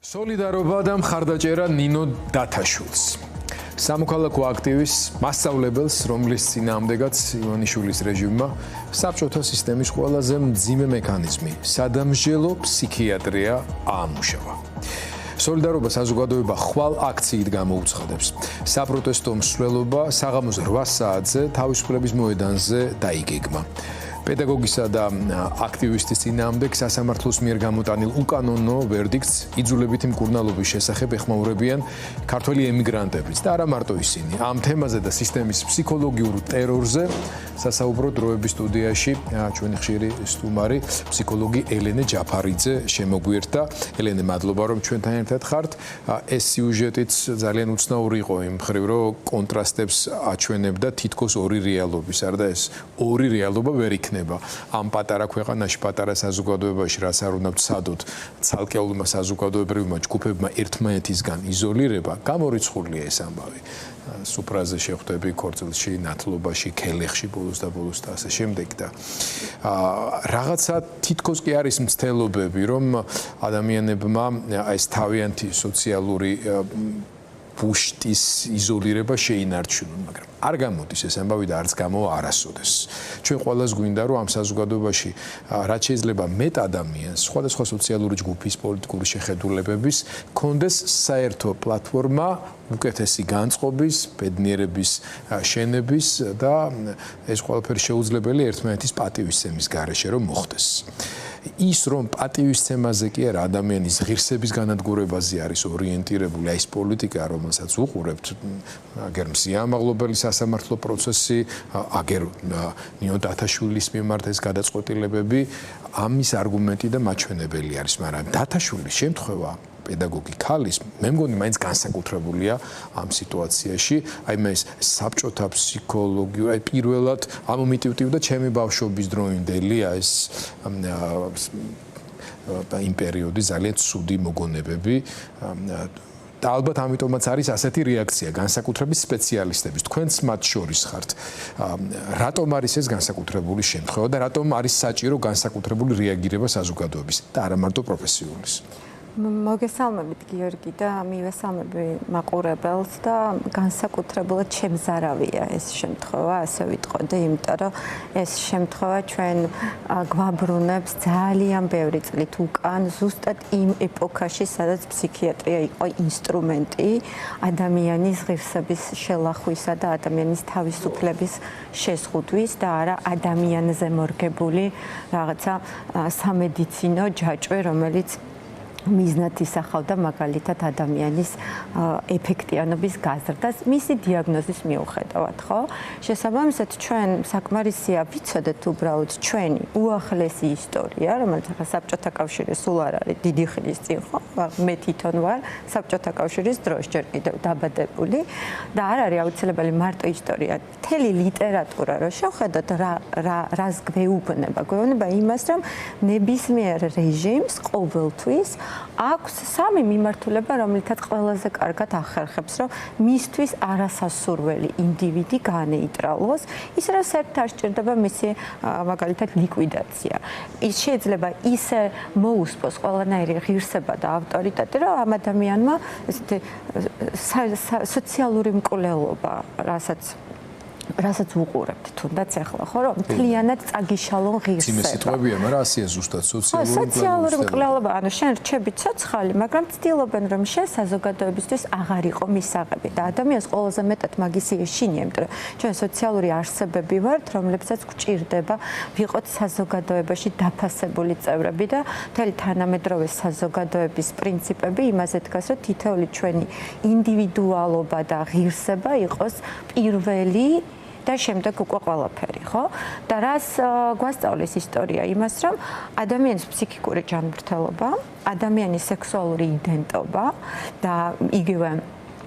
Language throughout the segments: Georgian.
სოლიდარობა და მხარდაჭერა ნინო დათაშვილს. სამოქალაქო აქტივის მასწავლებელს, რომლის წინააღმდეგაც ივანიშვილის რეჟიმმა საბჭოთა სისტემის ყველაზე მძიმე მექანიზმი, სადამსჯელო ფსიქიატრია აამუშავა. სოლიდარობა საზოგადოება ხვალ აქციით გამოუცხადებს. საპროტესტო მსვლელობა საღამოს 8 საათზე თავისუფლების მოედანზე დაიგეგმა. პედაგოგისა და აქტივისტის წინააღმდეგ სასამართლოს მიერ გამოტანილ უკანონო ვერდიქტს იძულებითი მკურნალობის შესახებ ეხმაურებიან ქართველი ემიგრანტებიც და არა მარტო ისინი. ამ თემაზე და სისტემის ფსიქოლოგიურ ტერორზე სასაუბრო დროების სტუდიაში ჩვენი ხშირი სტუმარი ფსიქოლოგი ელენე ჯაფარიძე შემოგვიერთდა. ელენე, მადლობა რომ ჩვენთან ერთად ხართ. ეს სიუჟეტიც ძალიან უცნაური იყო იმ მხრივ, რომ კონტრასტებს აჩვენებდა თითქოს ორი რეალობის, არ და ეს ორი რეალობა ვერ იქნება. ამ პატარა ქვეყანაში, პატარა საზოგადოებაში, რაც არ უნდა ვცადოთ ცალკეულმა საზოგადოებრივმა ჯგუფებმა ერთმანეთისგან იზოლირება, გამორიცხულია ეს ამბავი. სუფრაზე შეხვდები ქორწილში, ნათლობაში, ქელეხში, ბოლოს და ასე შემდეგ და რაღაცა თითქოს კი არის მცდელობები, რომ ადამიანებმა ეს თავიანთი სოციალური ბუშტის იზოლირება შეინარჩუნონ, მაგრამ არ გამოდის ეს ამბავი და არც გამოვა არასოდეს. ჩვენ ყველას გვინდა, რომ ამ საზოგადოებაში რაც შეიძლება მეტ ადამიანს, სხვადასხვა სოციალური ჯგუფის, პოლიტიკური შეხედულებების კონდეს საერთო პლატფორმა უკეთესი განწყობის, ბედნიერების შენების და ეს ყველაფერი შეუძლებელი ერთმანეთის პატივისცემის გარეშე რომ მოხდეს. ის რომ პატივისცემაზე კი არა ადამიანის ღირსების განადგურებაზე არის ორიენტირებული ეს პოლიტიკა, რომელსაც უყურებთ, აგერ მსიამაღლობელი სასამართლო პროცესი, აგერ ნინო დათაშვილის მიმართ ეს გადაწყვეტილებები, ამის არგუმენტი და მაჩვენებელი არის, მაგრამ დათაშვილის შემთხვევა პედაგოგი ქალის, მე მგონი მაინც განსაკუთრებულია ამ სიტუაციაში, აი მე ეს საბჭოთა ფსიქოლოგია, აი პირველად ამომიტივტივდა ჩემი ბავშვობის დროინდელი ეს იმ პერიოდი ძალიან ცუდი მოგონებები და ალბათ ამიტომაც არის ასეთი რეაქცია განსაკუთრების სპეციალისტების. თქვენც მათ შორის ხართ. რატომ არის ეს განსაკუთრებული შემთხვევა და რატომ არის საჭირო განსაკუთრებული რეაგირება საზოგადოების და არა მარტო პროფესიონალის? მოგესალმებით გიორგი და მივესალმები მაყურებელს და განსაკუთრებულად შემზარავია ეს შემთხვევა, ასე ვიტყოდი, იმიტომ რომ ეს შემთხვევა ჩვენ გვაბრუნებს ძალიან ბევრი წლით უკან, ზუსტად იმ ეპოქაში, სადაც ფსიქიატრია იყო ინსტრუმენტი ადამიანის ღირსების შელახვისა და ადამიანის თავისუფლების შეზღუდვის და არა ადამიანზე მორგებული რაღაცა სამედიცინო ჯაჭვი, რომელიც მიზნად ისახავდა მაგალითად ადამიანის ეფექტიანობის გაზრდას მისი დიაგნოზის მიუხედავად, ხო? შესაბამისად, ჩვენ საკმარისია ვიცოდეთ უბრალოდ ჩვენი უახლესი ისტორია, რომელიც ახლა საბჭოთა კავშირის სულ არ არის დიდი ხნის წინ, ხო? მე თვითონ ვარ საბჭოთა კავშირის დროს ჯერ კიდევ დაბადებული და არ არის აუცილებელი მარტო ისტორია, მთელი ლიტერატურა რო შევხედოთ რას გვეუბნება იმას, რომ ნებისმიერ რეჟიმს ყოველთვის აქვს სამი მიმართულება, რომლითაც ყველაზე კარგად ახერხებს, რომ მისთვის არასასურველი ინდივიდი განეიტრალოს, ის რომ საერთოდ არ სჭირდება მისი მაგალითად ლიკვიდაცია. ის შეიძლება ისე მოუსპოს ყველანაირი ღირსება და ავტორიტეტი, რომ ამ ადამიანმა ესეთი სოციალური მკვლელობა, რასაც უყურებთ თუნდაც ახლა, ხო, რომ მთლიანად წაგიშალონ ღირსება. ძიმე სიტყვებია, მაგრამ ასია ზუსტად სოციალური მკვლელობა, ანუ შენ რჩები ცოცხალი, მაგრამ ცდილობენ რომ შენ საზოგადოებისთვის აღარ იყო მისაღები და ადამიანს ყველაზე მეტად მაგისი ეშინია, იმიტომ რომ ჩვენ სოციალური არსებები ვართ, რომლებსაც გვჭირდება ვიყოთ საზოგადოებაში დაფასებული წევრები და მთელი თანამედროვე საზოგადოების პრინციპები იმაზე დგას, რომ თითოეული ჩვენი ინდივიდუალობა და ღირსება იყოს პირველი და შემდეგ უკვე ყველაფერი, ხო? და რას გვასწავლის ისტორია? იმას, რომ ადამიანის ფსიქიკური ჯანმრთელობა, ადამიანის სექსუალური იდენტობა და იგივე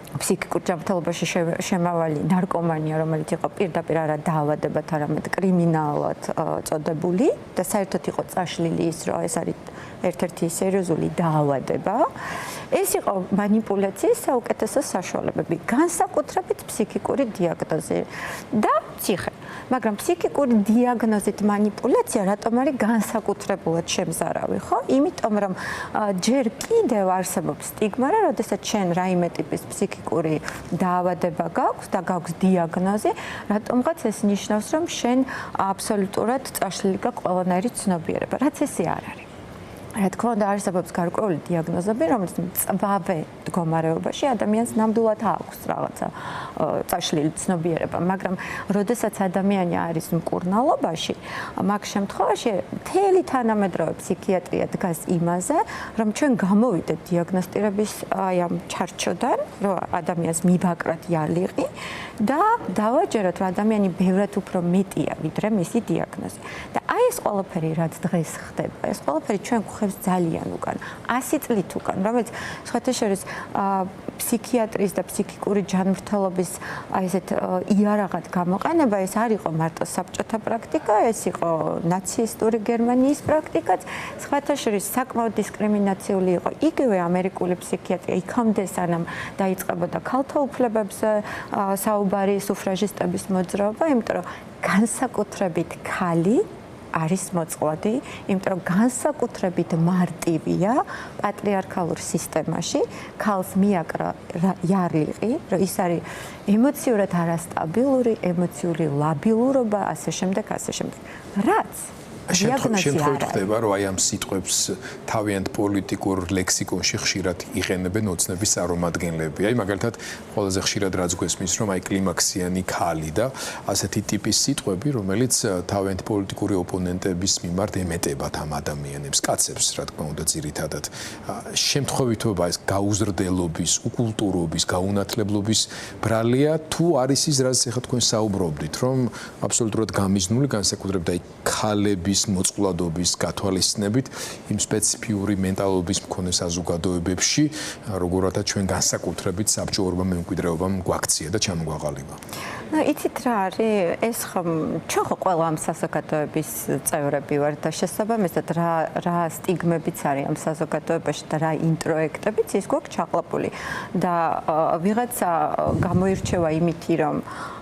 ფსიქიკურ ჯანმრთელობაში შემავალი ნარკომანია, რომელიც იყო პირდაპირ არა დაავადებად, არამედ კრიმინალად წოდებული და საერთოდ იყო წაშლილი ის, რომ ეს არის ერთ-ერთი სერიოზული დაავადება. ეს იყო манипуляციის საუკეთესო საშუალებები, განსაკუთრებით ფსიქიკური დიაგნოზი და ციხე. მაგრამ ფსიქიკური დიაგნოზით манипуляცია რატომ არის განსაკუთრებულად შემზარავი, ხო? იმიტომ რომ ჯერ კიდევ არსებობს სტიგმა, რომ როდესაც შენ რაიმე ტიპის ფსიქიკური დაავადება გაქვს და გაქვს დიაგნოზი, რატომღაც ეს ნიშნავს, რომ შენ აბსოლუტურად წაშლილი გაქვს ყველანაირი ცნობიერება, რაც ესე არ არის. რა თქმა უნდა, არსებობს გარკვეული დიაგნოზები, რომელიც მწვავე მდგომარეობაში ადამიანს ნამდვილად აქვს რაღაცა წაშლილი ცნობიერება, მაგრამ როდესაც ადამიანი არის მკურნალობაში, მაგ შემთხვევაში მთელი თანამედროვე ფსიქიატრია დგას იმაზე, რომ ჩვენ გამოვიდეთ დიაგნოსტირების აი ამ ჩარჩოდან, რომ ადამიანს მივაკრათ იალიღი და დავაჯეროთ, რომ ადამიანი ბევრად უფრო მეტია, ვიდრე მისი დიაგნოზი. და აი ეს ყველაფერი, რაც დღეს ხდება, ეს ყველაფერი ჩვენ გვხევს ძალიან უკან, 100 წლით უკან, რომელიც სხვათა შორის ფსიქიატრის და ფსიქიკური ჯანმრთელობის აი ესეთ იარაღად გამოყენება, ეს არ იყო მარტო საბჭოთა პრაქტიკა, ეს იყო ნაცისტური გერმანიის პრაქტიკაც, სხვათა შორის საკმაოდ დისკრიმინაციული იყო იგივე ამერიკული ფსიქიატრია, იქამდე სანამ დაიწყებოდა ქალთა უფლებებზე საუბარი, სუფრაჟისტების მოძრაობა, იმიტომ რომ განსაკუთრებით ქალი არის მოწყვლადი, იმიტომ რომ განსაკუთრებით მარტივია პატრიარქალურ სისტემაში ქალს მიაკრა იარლიყი, რომ ის არის ემოციურად არასტაბილური, ემოციური ლაბილურობა, ასე შემდეგ. რაც შემთხვევით ხდება, რომ აი ამ სიტყვებს თავიანთ პოლიტიკურ ლექსიკონში ხშირად იყენებენ ოცნების წარმომადგენლები. აი მაგალითად, ყველაზე ხშირად რაც გვესმის, რომ აი კლიმაქსიანი ქალი და ასეთი ტიპის სიტყვები, რომელიც თავიანთ პოლიტიკური ოპონენტების მიმართ ემეტებათ ამ ადამიანებს, კაცებს, რა თქმა უნდა, ძირითადად. შემთხვევითობა ეს გაუზრდელობის, უკულტურობის, გაუნათლებლობის ბრალია, თუ არის ის, რაც ახლა თქვენ საუბრობდით, რომ აბსოლუტურად გამიზნული განსაკუთრებით აი ქალების მოწყვლადობის გათვალისწინებით იმ სპეციფიური მენტალობის მქონე საზოგადოებებში, როგორთაც ჩვენ განსაკუთრებით საბჭოურმა მემკვიდრეობამ გვაქცია და ჩამოგვაღალიბა. იცით რა არის? ეს ხომ ჩვენ ხო ყველა ამ საზოგადოების წევრები ვართ და შესაბამისად რა სტიგმებიც არის ამ საზოგადოებაში და რა ინტროექტებიც ის გვაქვს ჩაყლაპული და ვიღაცა გამოირჩევა იმითი, რომ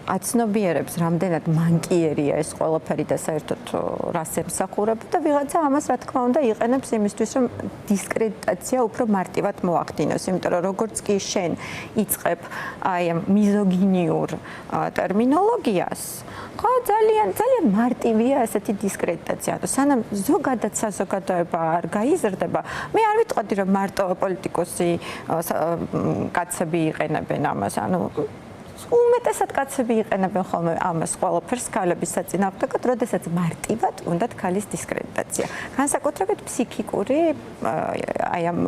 აცნობიერებს რამდენად მანკიერია ეს ყველაფერი და საერთოდ რას ემსახურება და ვიღაცა ამას რა თქმა უნდა იყენებს იმისთვის, რომ დისკრედიტაცია უფრო მარტივად მოახდინოს, იმიტომ რომ როგორც კი შენ იწყებ აი ამ მიზოგინიურ ტერმინოლოგიას, ხო ძალიან მარტივია ასეთი დისკრედიტაცია. სანამ ზოგადად საზოგადოება არ გაიზრდება, მე არ ვიტყოდი რომ მარტო პოლიტიკოსი კაცები იყენებენ ამას, ანუ უმეტესად კაცები იყენებენ ხოლმე ამას ყველაფერს ქალების საწინააღმდეგოდ, როდესაც მარტივად უნდათ ქალის დისკრედიტაცია. განსაკუთრებით ფსიქიკური აი ამ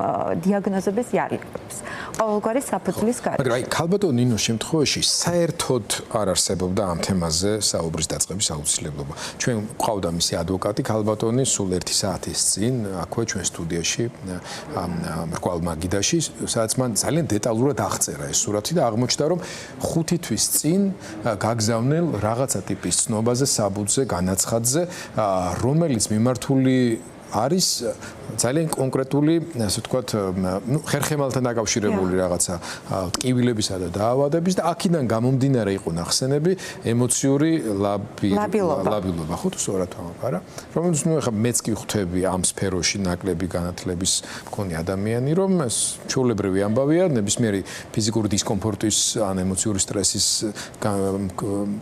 დიაგნოზების იარაღებს. ყოველგვარი საფუძვლის გარშემო. მაგრამ აი ქალბატონ ნინოს შემთხვევაში საერთოდ არ არსებობდა ამ თემაზე საუბრის დაწყების აუცილებლობა. ჩვენ გვყავდა მისი ადვოკატი ქალბატონი სულ 1 საათის წინ, აქვე ჩვენ სტუდიაში მრგვალ მაგიდაში, სადაც მან ძალიან დეტალურად აღწერა ეს სურათი და აღმოჩნდა, რომ 5 თვის წინ გაგზავნილ რაღაცა ტიპის ცნობაზე, საბუთზე, განაცხადზე, რომელიც მიმართული არის ძალიან კონკრეტული, ასე ვთქვათ, ხერხემალთან დაკავშირებული რაღაცა ტკივილებისა და დაავადების და აქედან გამომდინარე იყო ნახსენები ემოციური ლაბილობა, ხო თუ სწორად ვამბობ, რომელიც ახლა მეც კი ხვდები ამ სფეროში ნაკლები განათლების მქონე ადამიანი, რომ ეს ჩვეულებრივი ამბავია, ნებისმიერი ფიზიკური დისკომფორტის ან ემოციური სტრესის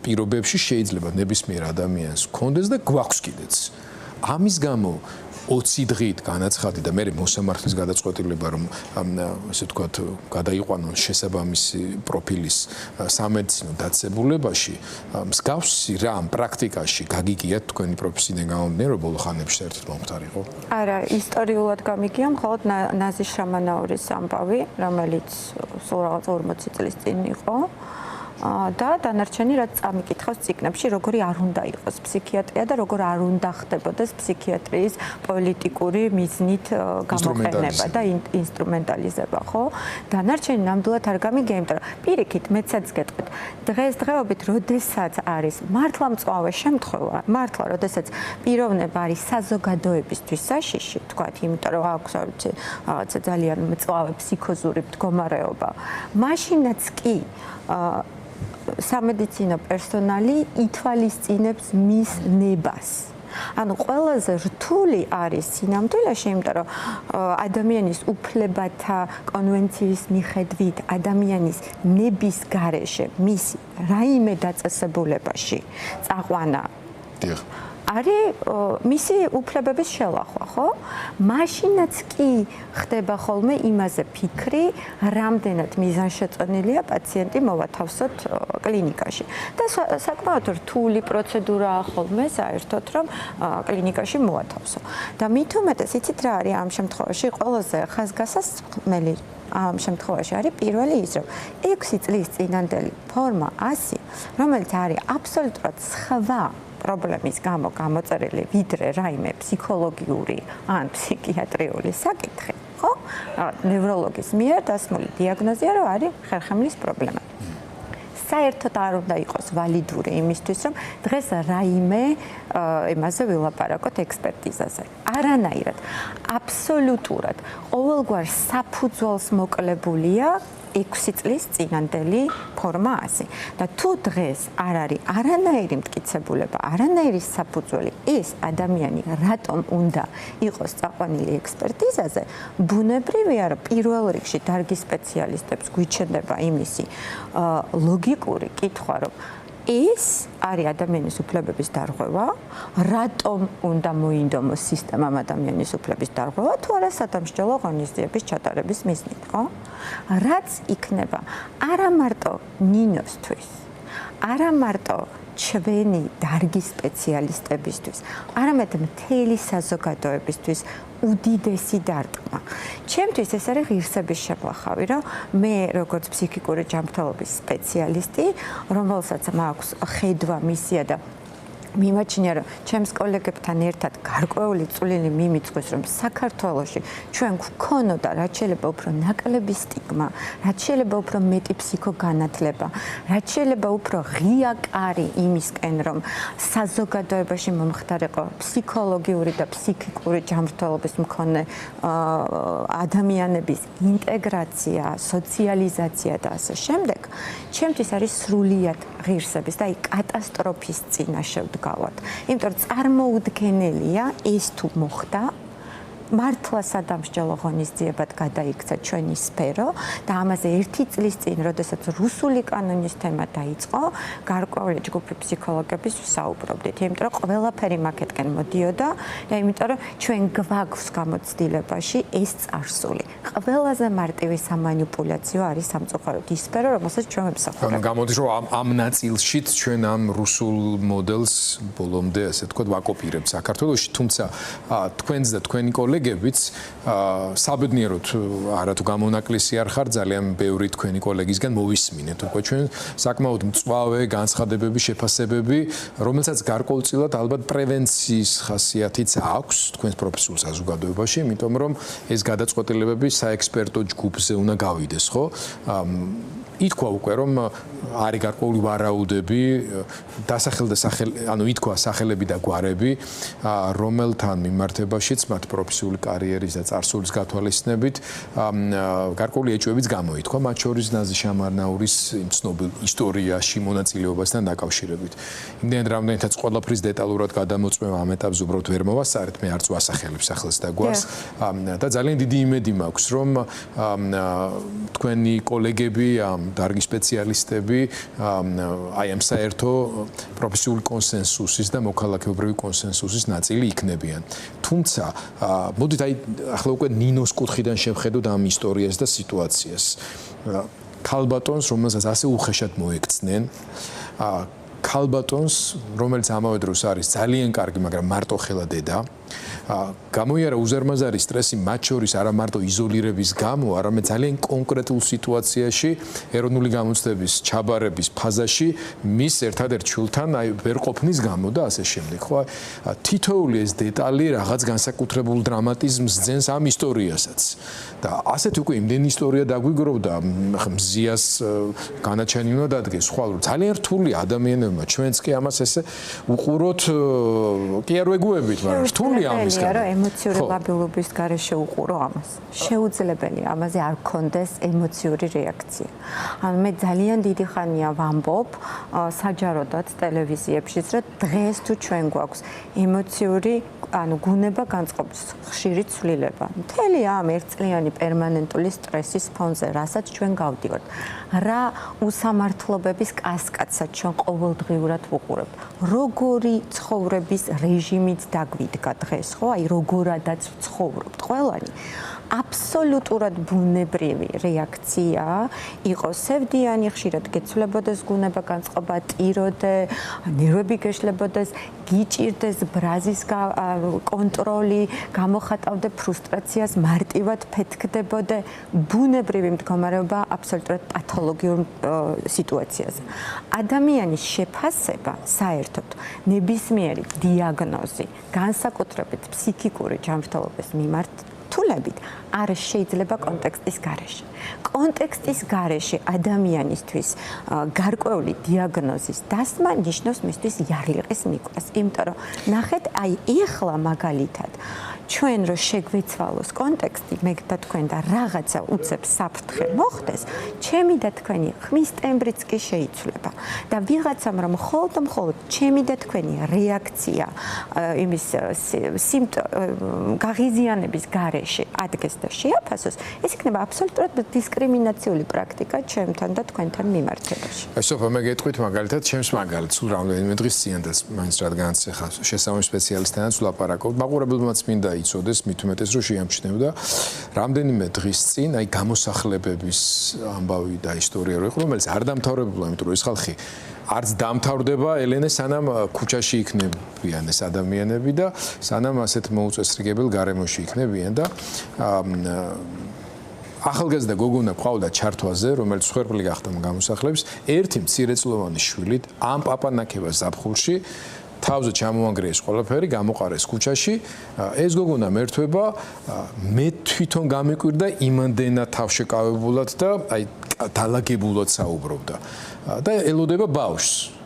პირობებში შეიძლება ნებისმიერ ადამიანს ჰქონდეს და გვაქვს კიდეც. ამის გამო 20 დღით განაცხადი და მე მოსამართლის გადაწყვეტილება რომ ასე ვთქვათ გადაიყვანონ შესაბამისი პროფილის სამედიცინო დაწესებულებაში მსგავსი რამ პრაქტიკაში გაგიგიათ თქვენი პროფესიიდან გამომდინარე რომ ბოლო ხანებში საერთოდ მომხდარიყო? არა, ისტორიულად გამიგია მხოლოდ ნაზი შამანაურის ამბავი, რომელიც სულ რაღაც 40 წლის წინ იყო. და დანარჩენი რაც წამიკითხავს ციგნებში, როგორი არ უნდა იყოს ფსიქიატრია და როგორ არ უნდა ხდებოდეს ფსიქიატრიის პოლიტიკური მიზნით გამოყენება და ინსტრუმენტალიზება, ხო? დანარჩენი ნამდვილად არ გამიგია, იმიტომ რომ პირიქით მეცაც გეტყვით, დღესდღეობით როდესაც არის მართლა მწვავე შემთხვევა, მართლა როდესაც პიროვნება არის საზოგადოებისთვის საშიში, თქვათ, იმიტომ რომ აქვს რაღაცა ძალიან მწვავე ფსიქოზური მდგომარეობა, მაშინაც კი სამედიცინო პერსონალი ითვალისწინებს მის ნებას. ანუ ყველაზე რთული არის სინამდვილეში, იმიტომ რომ ადამიანის უფლებათა კონვენციის მიხედვით ადამიანის ნების გარეშე მისი რაიმე დაწესებულებაში წაყვანა არის მისი უფლებების შელახვა, ხო? მაშინაც კი ხდება ხოლმე იმაზე ფიქრი, რამდენად მიზანშეწონილია პაციენტი მოვათავსოთ კლინიკაში. და საკმაოდ რთული პროცედურაა ხოლმე საერთოდ, რომ კლინიკაში მოვათავსო. და მით უმეტეს იცით რა არის ამ შემთხვევაში ყველაზე ხაზგასასმელი ამ შემთხვევაში არის პირველი ის, რომ 6 წლის წინანდელი ფორმა 100, რომელიც არის აბსოლუტურად სხვა პრობლემის გამო გამოწერილი ვიდრე რაიმე ფსიქოლოგიური ან ფსიქიატრიული საკითხი, ხო? ნევროლოგის მიერ დასმული დიაგნოზია, რომ არის ხერხემლის პრობლემა. საერთოდ არ უნდა იყოს ვალიდური იმისთვის, რომ დღეს რაიმე იმაზე ვილაპარაკოთ ექსპერტიზაზე. არანაირად, აბსოლუტურად ყოველგვარ საფუძველს მოკლებულია 6 წლის წინანდელი ფორმა 100. და თუ დღეს არ არის არანაირი მტკიცებულება, არანაირი საფუძველი, ეს ადამიანი რატომ უნდა იყოს წაყვანილი ექსპერტიზაზე, ბუნებრივია, რომ პირველ რიგში დარგის სპეციალისტებს გვიჩნდება იმისი ლოგიკური კითხვა, რომ ეს არის ადამიანის უფლებების დარღვევა, რატომ უნდა მოინდომოს სისტემამ ადამიანის უფლების დარღვევა, თუ არა სადამსჯელო ღონისძიების ჩატარების მიზნით, ხო? რაც იქნება არა მარტო ნინოსთვის, არა მარტო ჩვენი დარგის სპეციალისტებისთვის, არამედ მთელი საზოგადოებისთვის უდიდესი დარტყმა. ჩემთვის ეს არის ღირსების შეფლახავი, რომ მე როგორც ფსიქიკური ჯანმრთელობის სპეციალისტი, რომელსაც მაქვს ხედვა, მისია და მიმაჩნია, რომ ჩემს კოლეგებთან ერთად გარკვეული წვლილი მიმიწვის, რომ საქართველოში ჩვენ გვქონოდა რაც შეიძლება უფრო ნაკლები სტიგმა, რაც შეიძლება უფრო მეტი ფსიქოგანათლება, რაც შეიძლება უფრო ღია კარი იმისკენ, რომ საზოგადოებაში მომხდარიყო ფსიქოლოგიური და ფსიქიკური ჯანმრთელობის მქონე ადამიანების ინტეგრაცია, სოციალიზაცია და ასე შემდეგ, ჩემთვის არის სრულიად ღირსების და კატასტროფის წინაშე ვდგავართ. იმიტომ რომ წარმოუდგენელია ეს თუ მოხდა, მართლა სადამსჯელო ღონისძიებად გადაიქცა ჩვენი სფერო და ამაზე 1 წლის წინ, როდესაც რუსული კანონის თემა დაიწყო, გარკვეული ჯგუფი ფსიქოლოგების ვსაუბრობდით, იმიტომ რომ ყველაფერი მაკეთკენ მოდიოდა და იმიტომ რომ ჩვენ გვაქვს გამოცდილებაში ეს წარსული. ყველაზე მარტივი სამანიპულაციო არის სამწუხაროდ ის სფერო, რომელსაც ჩვენ ვემსახურებთ. გამოდის რომ ამ ნაწილშიც ჩვენ ამ რუსულ მოდელს ბოლომდე ასე თქვა ვაკოპირებთ საქართველოში, თუმცა თქვენს და თქვენი კოლეგებიც საბედნიეროდ არათუ გამონაკლისი არ ხარ, ძალიან ბევრი თქვენი კოლეგისგან მოვისმინეთ უკვე ჩვენ საკმაოდ მწვავე განცხადებები, შეფასებები, რომელსაც გარკვეულწილად ალბათ პრევენციის ხასიათიც აქვს თქვენს პროფესიულ საზოგადოებაში, იმიტომ რომ ეს გადაწყვეტილებები საექსპერტო ჯგუფზე უნდა გავიდეს, ხო? ითქვა უკვე რომ არის გარკვეული ვარაუდები, ანუ ითქვა სახელები და გვარები, რომელთან მიმართებაშიც მათ პროფესიული კარიერის და წარსულის გათვალისწინებით გარკვეული ეჭვებიც გამოითქვა, მათ შორის ნაზი შამარნაურის ცნობილ ისტორიაში მონაწილეობასთან დაკავშირებით. იმდენად რამდენითაც ყველაფრის დეტალურად გადამოწმება ამ ეტაპზე უბრალოდ ვერ მოვასწარეთ, მე არც ვასახელებს ახალს და გვარს და ძალიან დიდი იმედი მაქვს, რომ თქვენი კოლეგები დარგის სპეციალისტები აი ამ საერთო პროფესიული კონსენსუსის და მოქალაქეობრივი კონსენსუსის ნაწილი იქნებიან. თუმცა მოდით აი ახლა უკვე ნინოს კუთხიდან შევხედოთ ამ ისტორიას და სიტუაციას. ქალბატონს, რომელსაც ასე უხეშად მოექცნენ, ქალბატონს, რომელიც ამავე დროს არის ძალიან კარგი, მაგრამ მარტოხელა დედა, გამოიარა უზარმაზარი სტრესი მათ შორის არა მარტო იზოლირების გამო, არამედ ძალიან კონკრეტულ სიტუაციაში, ეროვნული გამოცდების ჩაბარების ფაზაში მის ერთადერთ შვილთან აი ვერ ყოფნის გამო და ასე შემდეგ. ხო, თითოეული ეს დეტალი რაღაც განსაკუთრებულ დრამატიზმს ძენს ამ ისტორიასაც. და ასეთი უკვე იმდენი ისტორია დაგვიგროვდა, მზიას განაჩენი უნდა დადგეს, სხვა ძალიან რთული ადამიანებმა, ჩვენც კი ამას ესე უყუროთ, კი არ ვეგუებით, მაგრამ რთული ამის შეუძლებელია, რომ ემოციური ლაბილობის გარეშე უყურო ამას. შეუძლებელია ამაზე არ გქონდეს ემოციური რეაქცია. ანუ მე ძალიან დიდი ხანია ვამბობ საჯაროდაც ტელევიზიებშიც, რომ დღეს თუ ჩვენ გვაქვს ემოციური გუნება განწყობის ხშირი ცვლილება. მთელი ამ ერთწლიანი პერმანენტული სტრესის ფონზე, რასაც ჩვენ გავდივართ, რა უსამართლობების კასკადსაც ჩვენ ყოველდღიურად ვუყურებთ. როგორი ცხოვრების რეჟიმით დაგვიდგა დღეს, ხო? აი როგორადაც ვცხოვრობთ ყველანი. აბსოლუტურად ბუნებრივი რეაქცია იყო სევდიანი, ხშირად გეცვლებოდეს გუნება განწყობა, ტიროდე, ნერვები გეშლებოდეს, გიჭირდეს ბრაზის კონტროლი, გამოხატავდე ფრუსტრაციას, მარტივად ფეთქდებოდე, ბუნებრივი მდგომარეობა აბსოლუტურად პათოლოგიურ სიტუაციაზე. ადამიანის შეფასება საერთოდ ნებისმიერი დიაგნოზი, განსაკუთრებით ფსიქიკური ჯანმრთელობის მიმართ თულებით არ შეიძლება კონტექსტის გარეშე. კონტექსტის გარეშე ადამიანისთვის გარკვეული დიაგნოზის დასმა ნიშნავს მისთვის იარლიყის მიკვას. იმიტომ რომ ნახეთ, აი ეხლა მაგალითად ჩვენ რო შეგვეცვალოს კონტექსტი, მე და თქვენ და რაღაცა უცებ საფრთხე მოხდეს, ჩემი და თქვენი ხმის ტემბრიც კი შეიცვლება. და ვიღაცამ რომ მხოლოდ ჩემი და თქვენი რეაქცია იმის გაღიზიანების გარეშე ადგეს და შეაფასოს, ეს იქნება აბსოლუტურად დისკრიმინაციული პრაქტიკა ჩემთან და თქვენთან მიმართებაში. სოფა, მე გეტყვით მაგალითად, ჩემს მაგალითს რამდენიმე დღის წინადაც მაინც რადგანაც ახლა შესაბამის სპეციალისტთანაც ვლაპარაკობ, მაყურებელმაც მინდა იცოდეს, მით უმეტეს რომ შეამჩნევდა რამდენიმე დღის წინ აი გამოსახლებების ამბავი და ისტორია რო იყო, რომელიც არ დამთავრებულა, იმიტომ რომ ეს ხალხი არც დამთავრდება ელენე სანამ ქუჩაში იქნებიან ეს ადამიანები და სანამ ასეთ მოუწესრიგებელ გარემოში იქნებიან და ახალგაზრდა გოგონა ყავდა ჩართვაზე, რომელიც ხერხული გახდა გამოსახლების, ერთი მცირეწლოვანი შვილით ამ პაპანაკებას ზაფხულში თავზე ჩამოანგრიეს ყველაფერი, გამოყარეს ქუჩაში. ეს გოგონა მერთვება, მე თვითონ გამიკვირდა იმანდენა თავშეკავებულად და აი დალაგებულად საუბრობდა. და ელოდება ბავშვს.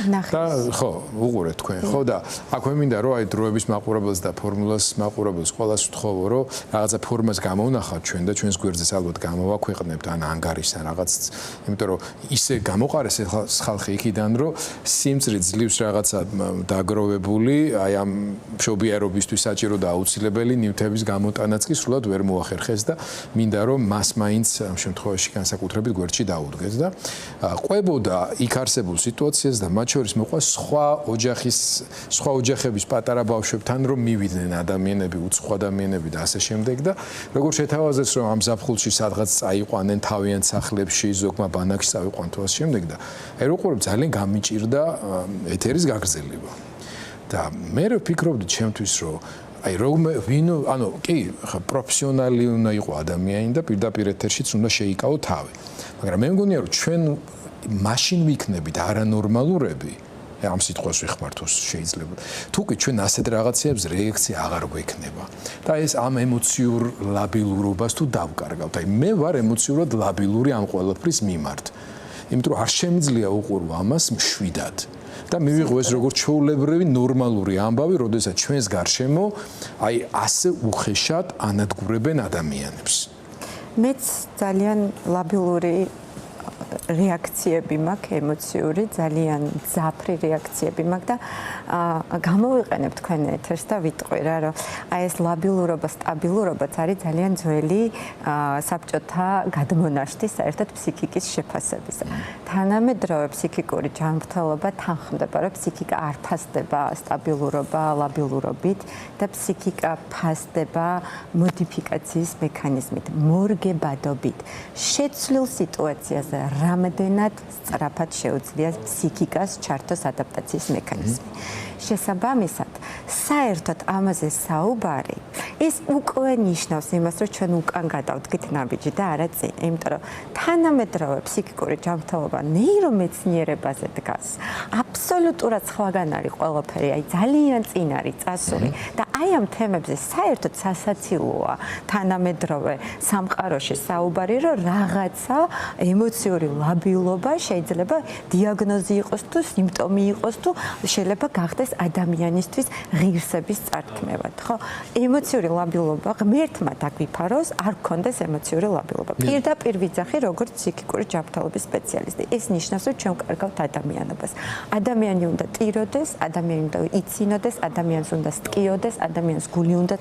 და ხო, უყურეთ თქვენ, ხო და აქვე მინდა რომ აი დროების მაყურებელს და ფორმულას მაყურებელს ყველას ვთხოვო, რომ რაღაცა ფორმას გამოვნახავთ ჩვენ და ჩვენს გვერდზეც ალბათ გამოვაქვეყნებთ ან ანგარიშს ან რაღაც, იმიტომ რომ ისე გამოყარეს ხალხი იქიდან, რომ სიმწრე ძლივს რაღაცა დაგროვებული, აი ამ მშობიარობისთვის საჭირო და აუცილებელი ნივთების გამოტანაც კი სრულად ვერ მოახერხეს და მინდა რომ მას მაინც ამ შემთხვევაში განსაკუთრებით გვერდში დაუდგეს და ყვებოდა იქ არსებულ სიტუაციას და შორის მოყვა სხვა ოჯახების პატარა ბავშვებთან რომ მივიდნენ ადამიანები, უცხო ადამიანები და ასე შემდეგ და როგორ შეთავაზეს რომ ამ ზაფხულში სადღაც წაიყვანენ თავიანთ სახლებში, ზოგმა ბანაკში წავიყვან თუ ასე შემდეგ და აი რო ყურებ ძალიან გამიჭირდა ეთერის გაგრძელება. და მე ვფიქრობდი ჩემთვის რომ აი ანუ კი პროფესიონალი უნდა იყო ადამიანი და პირდაპირ ეთერშიც უნდა შეიკავო თავი. მაგრამ მე მგონია რომ ჩვენ მაშინ ვიქნებით არანორმალურები, ამ სიტყვას ვიხმართოს შეიძლება. თუ კი ჩვენ ასეთ რაღაცებს რეაქცია აღარ გვექნება. და ეს ამ ემოციურ ლაბილურობას თუ დავკარგავთ. აი მე ვარ ემოციურად ლაბილური ამ ყველაფრის მიმართ. იმიტომ რომ არ შემიძლია უყურო ამას მშვიდად. და მივიღო ეს როგორც ჩვეულებრივი ნორმალური ამბავი, როდესაც ჩვენს გარშემო აი ასე უხეშად ანადგურებენ ადამიანებს. მეც ძალიან ლაბილური რეაქციები მაქვს, ემოციური, ძალიან ძაფრი რეაქციები მაქვს და გამოვიყენებ თქვენ ეთერს და ვიტყვი რა, რომ აი ეს ლაბილურობა, სტაბილურობაც არის ძალიან ძველი საბჭოთა გადმონაშთი საერთოდ ფსიქიკის შეფასებისა. თანამედროვე ფსიქიკური ჯანმრთელობა თანხმდება, რომ ფსიქიკა არ ფასდება სტაბილურობა, ლაბილურობით და ფსიქიკა ფასდება მოდიფიკაციის მექანიზმით, მორგებადობით. შეცვლილ სიტუაციაზე რამდენად სწრაფად შეუძლია ფსიქიკას ჩართოს ადაპტაციის მექანიზმი. შესაბამისად, საერთოდ ამაზე საუბარი ეს უკვე ნიშნავს იმას, რომ ჩვენ უკან გადავდგით ნაბიჯი და არა წინ. იმიტომ რომ თანამედროვე ფსიქიკური ჯანმრთელობა ნეირომეცნიერებაზე დგას. აბსოლუტურად სხვაგან არის ყველაფერი, აი ძალიან წინ არის წასული და აი ამ თემებზე საერთოდ სასაცილოა თანამედროვე სამყაროში საუბარი, რომ რაღაცა ემოციური ლაბილობა შეიძლება დიაგნოზი იყოს თუ სიმპტომი იყოს თუ შეიძლება გახდეს ადამიანისთვის ღირსების წარქმევად, ხო? ემოციური ლაბილობა ღმერთმა დაგვიფაროს, არ გქონდეს ემოციური ლაბილობა. პირდაპირ ვიძახი როგორც ფსიქიკური ჯანმრთელობის სპეციალისტი. ეს ნიშნავს, რომ ჩვენ ვკარგავთ ადამიანობას. ადამიანი უნდა ტიროდეს, ადამიანი უნდა იცინოდეს, ადამიანს უნდა სტკიოდეს, ადამიანს გული უნდა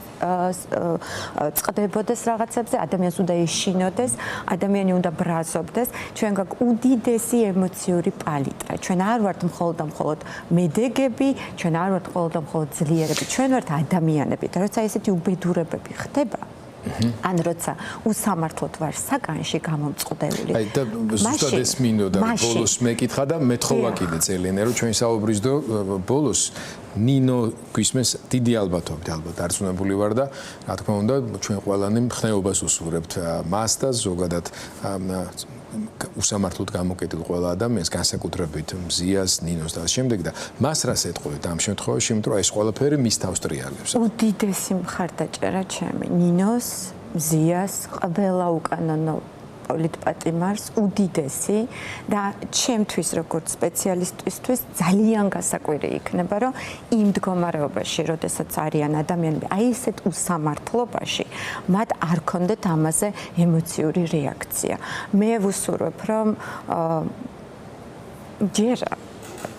წყდებოდეს რაღაცებზე, ადამიანს უნდა ეშინოდეს, ადამიანი უნდა ბრაზობდეს. ჩვენ გაქვს უდიდესი ემოციური პალიტრა. ჩვენ არ ვართ მხოლოდ მედეგები, ჩვენ არ ვართ მხოლოდ ძლიერები, ჩვენ ვართ ადამიანები. და როცა ესეთი უბედურებები ხდება, ან როცა უსამართლოდ ვარ საკანში გამომწყდეული. აი და ზუსტად ეს მინდოდა ბოლოს მეკითხა და მეთხოვა კიდე წელენე რომ ჩვენ საუბრის დრო ბოლოს ნინო გვისმენს დიდი ალბათობით ალბათ არწმუნებული ვარ და რა თქმა უნდა ჩვენ ყველანი მხნეობას უსურვებთ მას და ზოგადად უსამართლოდ გამოკეტილ ყველა ადამიანს განსაკუთრებით მზიას, ნინოს და შემდეგ და მას რას ეთყობთ ამ შემთხვევაში, იმიტომ რომ ეს ყველაფერი მის თავს ტრიალებს. უდიდესი მხარდაჭერა ჩემი ნინოს, მზიას, ყველა უკანონო პოლიტპატიმარს უდიდესი და ჩემთვის როგორც სპეციალისტისთვის ძალიან გასაკვირი იქნება, რომ იმ მდგომარეობაში, როდესაც არიან ადამიანები, აი ესეთ უსამართლობაში, მათ არ ქონდეთ ამაზე ემოციური რეაქცია. მე ვუსურვებ, რომ ჯერა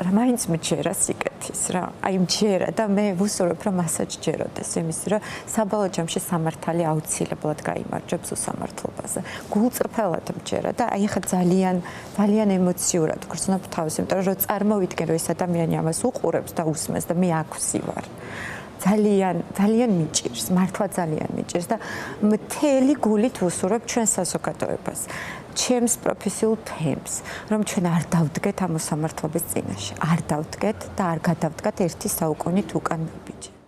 მაინც მჯერა სიკეთის რა. აი მჯერა და მე ვუსურვებ, რომ მასაც ჯეროდეს იმის, რომ საბოლოო ჯამში სამართალი აუცილებლად გაიმარჯვებს უსამართლობაზე. გულწრფელად მჯერა და აი ხა ძალიან ემოციურად გრძნობ თავს, იმიტომ რომ წარმოვიდგენ, რომ ეს ადამიანი ამას უყურებს და უსმენს და მე აქვსი ვარ. ძალიან მიჭირს, მართლა ძალიან მიჭირს და მთელი გულით ვუსურვებ ჩვენ საზოგადოებას. ჩემს პროფესიულ თემს, რომ ჩვენ არ დავდგეთ ამ უსამართლობის წინაშე. არ დავდგეთ და არ გადავდგათ ერთი საუკუნით უკან ბიჭი.